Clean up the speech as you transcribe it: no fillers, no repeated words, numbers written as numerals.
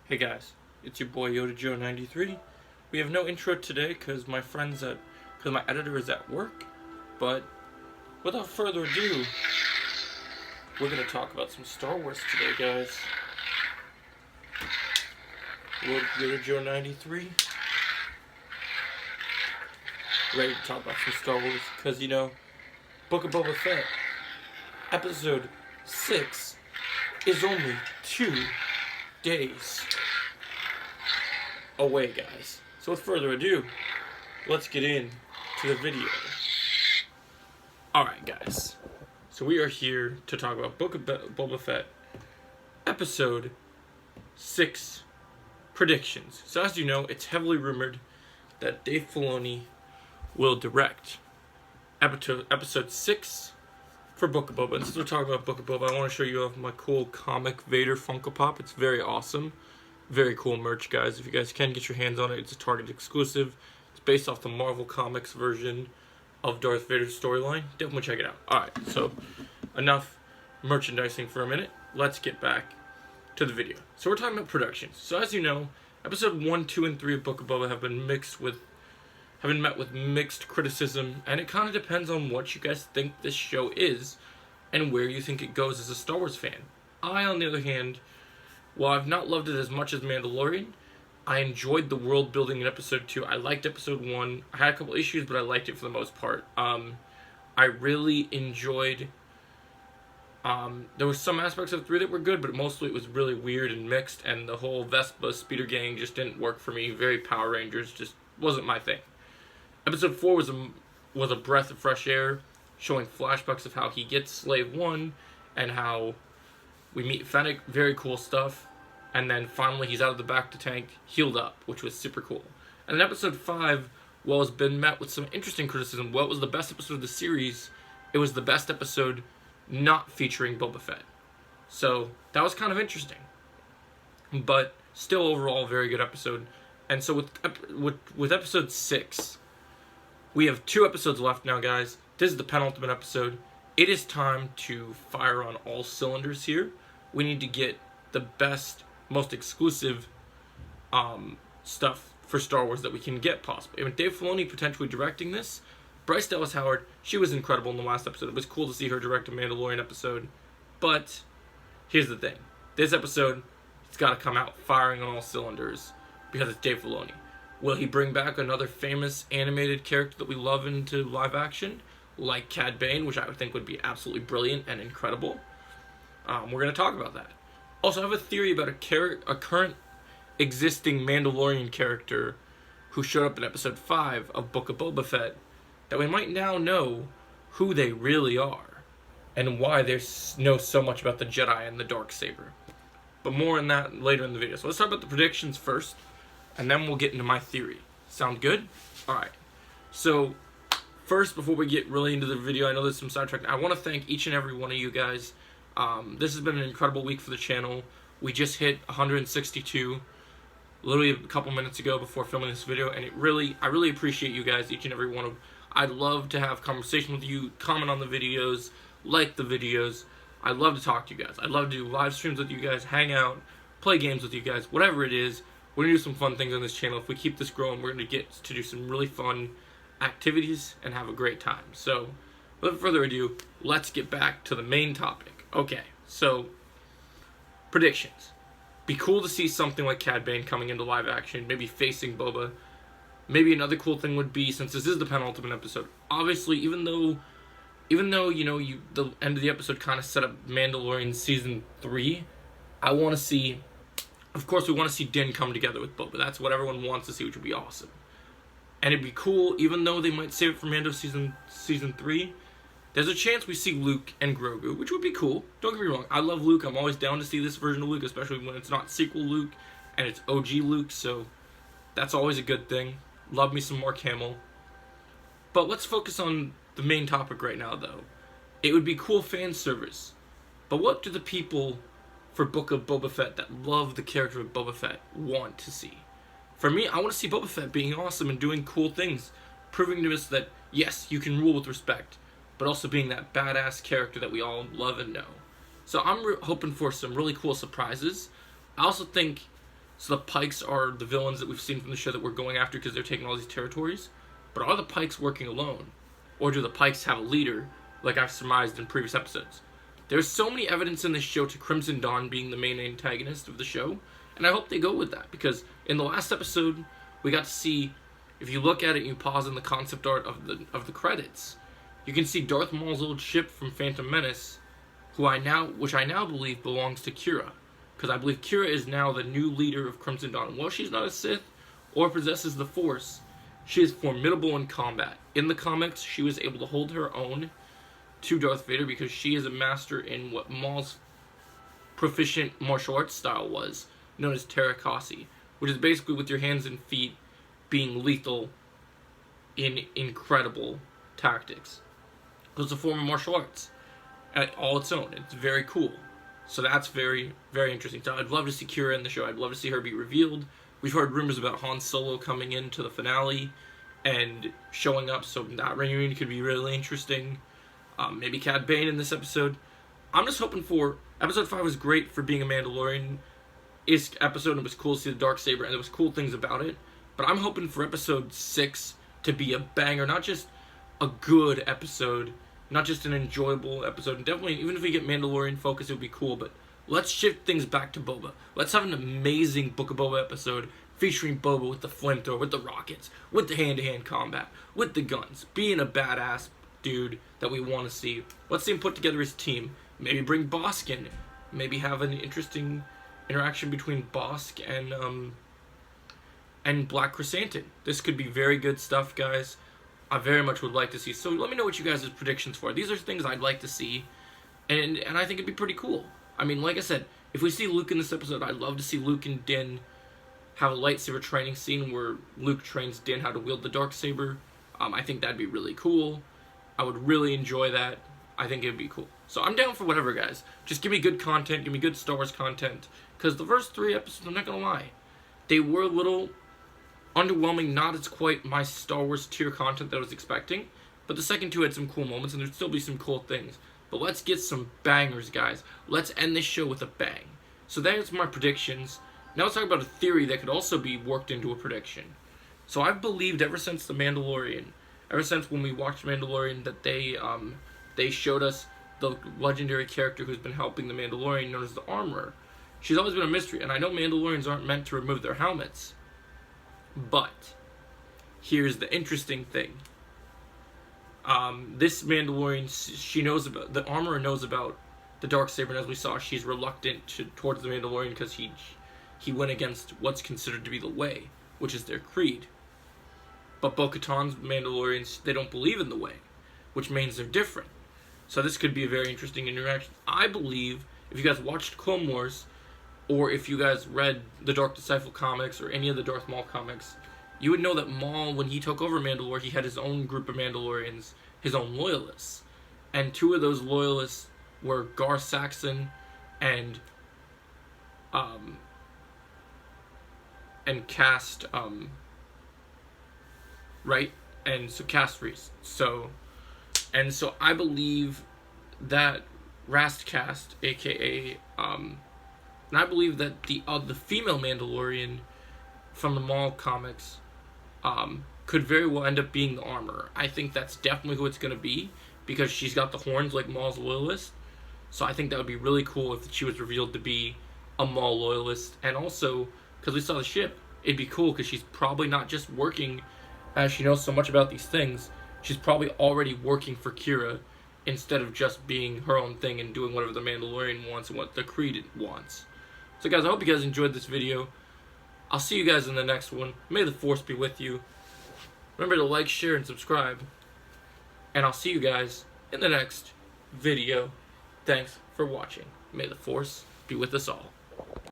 Hey guys, it's your boy Yoda Joe 93. We have no intro today because my editor is at work. But without further ado, we're gonna talk about some Star Wars today, guys. Yoda Joe 93, ready to talk about some Star Wars because Book of Boba Fett, Episode 6 is only 2 days away, guys. So with further ado, let's get into the video. Alright, guys. So we are here to talk about Book of Boba Fett, Episode 6 predictions. So as you know, it's heavily rumored that Dave Filoni will direct Episode 6 for Book of Boba. And since we're talking about Book of Boba, I want to show you my cool comic Vader Funko Pop. It's very awesome. Very cool merch, guys. If you guys can get your hands on it, it's a Target exclusive. It's based off the Marvel Comics version of Darth Vader's storyline. Definitely check it out. Alright, so enough merchandising for a minute. Let's get back to the video. So we're talking about productions. So as you know, Episode 1, 2, and 3 of Book of Boba have been met with mixed criticism, and it kind of depends on what you guys think this show is and where you think it goes as a Star Wars fan. I, on the other hand, while I've not loved it as much as Mandalorian, I enjoyed the world building in Episode 2. I liked Episode 1. I had a couple issues, but I liked it for the most part. I really enjoyed... there were some aspects of 3 that were good, but mostly it was really weird and mixed, and the whole Vespa speeder gang just didn't work for me. Very Power Rangers, just wasn't my thing. Episode 4 was a breath of fresh air, showing flashbacks of how he gets Slave 1, and how we meet Fennec, very cool stuff, and then finally he's out of the back to tank, healed up, which was super cool. And in Episode 5, well, has been met with some interesting criticism. Well, it was the best episode of the series. It was the best episode not featuring Boba Fett. So, that was kind of interesting. But, still overall, very good episode. And so with Episode 6... we have 2 episodes left now, guys. This is the penultimate episode. It is time to fire on all cylinders here. We need to get the best, most exclusive stuff for Star Wars that we can get, possibly. With Dave Filoni potentially directing this, Bryce Dallas Howard, she was incredible in the last episode. It was cool to see her direct a Mandalorian episode. But here's the thing. This episode, it's got to come out firing on all cylinders because it's Dave Filoni. Will he bring back another famous animated character that we love into live action, like Cad Bane, which I would think would be absolutely brilliant and incredible? We're going to talk about that. Also, I have a theory about a current existing Mandalorian character who showed up in Episode 5 of Book of Boba Fett that we might now know who they really are and why they know so much about the Jedi and the Darksaber. But more on that later in the video. So let's talk about the predictions first, and then we'll get into my theory. Sound good? Alright. So, first, before we get really into the video, I know there's some sidetrack. I want to thank each and every one of you guys. This has been an incredible week for the channel. We just hit 162, literally a couple minutes ago before filming this video, and I really appreciate you guys, each and every one of them. I'd love to have conversation with you, comment on the videos, like the videos. I'd love to talk to you guys. I'd love to do live streams with you guys, hang out, play games with you guys, whatever it is. We're going to do some fun things on this channel. If we keep this growing, we're going to get to do some really fun activities and have a great time. So, without further ado, let's get back to the main topic. Okay, so, predictions. Be cool to see something like Cad Bane coming into live action, maybe facing Boba. Maybe another cool thing would be, since this is the penultimate episode, obviously, even though the end of the episode kind of set up Mandalorian Season 3, I want to see... Of course, we want to see Din come together with Boba. That's what everyone wants to see, which would be awesome. And it'd be cool, even though they might save it for Mando Season 3, there's a chance we see Luke and Grogu, which would be cool. Don't get me wrong, I love Luke. I'm always down to see this version of Luke, especially when it's not sequel Luke and it's OG Luke, so that's always a good thing. Love me some more Camel. But let's focus on the main topic right now, though. It would be cool fan service. But what do the people for Book of Boba Fett that love the character of Boba Fett want to see? For me, I want to see Boba Fett being awesome and doing cool things, proving to us that, yes, you can rule with respect, but also being that badass character that we all love and know. So I'm hoping for some really cool surprises. I also think So the Pikes are the villains that we've seen from the show that we're going after because they're taking all these territories. But are the Pikes working alone? Or do the Pikes have a leader, like I've surmised in previous episodes? There's so many evidence in this show to Crimson Dawn being the main antagonist of the show, and I hope they go with that, because in the last episode, we got to see, if you look at it and you pause in the concept art of the credits, you can see Darth Maul's old ship from Phantom Menace, which I now believe belongs to Kira, because I believe Kira is now the new leader of Crimson Dawn. While she's not a Sith or possesses the Force, she is formidable in combat. In the comics, she was able to hold her own to Darth Vader because she is a master in what Maul's proficient martial arts style was, known as Terakasi, which is basically with your hands and feet being lethal in incredible tactics. It's a form of martial arts at all its own. It's very cool. So that's very, very interesting. So I'd love to see Kira in the show. I'd love to see her be revealed. We've heard rumors about Han Solo coming into the finale and showing up, so that reunion could be really interesting. Maybe Cad Bane in this episode. I'm just hoping for... Episode 5 was great for being a Mandalorian-esque episode. It was cool to see the Darksaber, and there was cool things about it. But I'm hoping for episode 6 to be a banger. Not just a good episode, not just an enjoyable episode. And definitely, even if we get Mandalorian focus, it would be cool. But let's shift things back to Boba. Let's have an amazing Book of Boba episode featuring Boba with the flamethrower, with the rockets, with the hand-to-hand combat, with the guns, being a badass dude that we want to see. Let's see him put together his team. Maybe bring Bosk in. Maybe have an interesting interaction between Bosk and Black Chrysanthemum. This could be very good stuff, guys. I very much would like to see. So let me know what you guys' predictions for. These are things I'd like to see, and I think it'd be pretty cool. I mean, like I said, if we see Luke in this episode, I'd love to see Luke and Din have a lightsaber training scene where Luke trains Din how to wield the Darksaber. I think that'd be really cool. I would really enjoy that. I think it'd be cool. So I'm down for whatever, guys. Just give me good content. Give me good Star Wars content. Because the first 3 episodes, I'm not going to lie, they were a little underwhelming. Not as quite my Star Wars tier content that I was expecting. But the second 2 had some cool moments, and there'd still be some cool things. But let's get some bangers, guys. Let's end this show with a bang. So there's my predictions. Now let's talk about a theory that could also be worked into a prediction. So I've believed ever since The Mandalorian, ever since when we watched Mandalorian, that they showed us the legendary character who's been helping the Mandalorian, known as the Armorer. She's always been a mystery, and I know Mandalorians aren't meant to remove their helmets. But here's the interesting thing. This Mandalorian, she knows about, the Armorer knows about the Darksaber, and as we saw, she's reluctant towards the Mandalorian because he went against what's considered to be the way, which is their creed. But Bo-Katan's Mandalorians, they don't believe in the way, which means they're different. So this could be a very interesting interaction. I believe, if you guys watched Clone Wars, or if you guys read the Dark Disciple comics, or any of the Darth Maul comics, you would know that Maul, when he took over Mandalore, he had his own group of Mandalorians, his own loyalists. And 2 of those loyalists were Gar Saxon and Cast, right? And so Cast Reese. So I believe that Rastcast, aka, and I believe that the female Mandalorian from the Maul comics, could very well end up being the Armorer. I think that's definitely who it's going to be, because she's got the horns like Maul's loyalist. So I think that would be really cool if she was revealed to be a Maul loyalist. And also, because we saw the ship, it'd be cool because she's probably not just working, as she knows so much about these things, she's probably already working for Kira instead of just being her own thing and doing whatever the Mandalorian wants and what the Creed wants. So guys, I hope you guys enjoyed this video. I'll see you guys in the next one. May the Force be with you. Remember to like, share, and subscribe. And I'll see you guys in the next video. Thanks for watching. May the Force be with us all.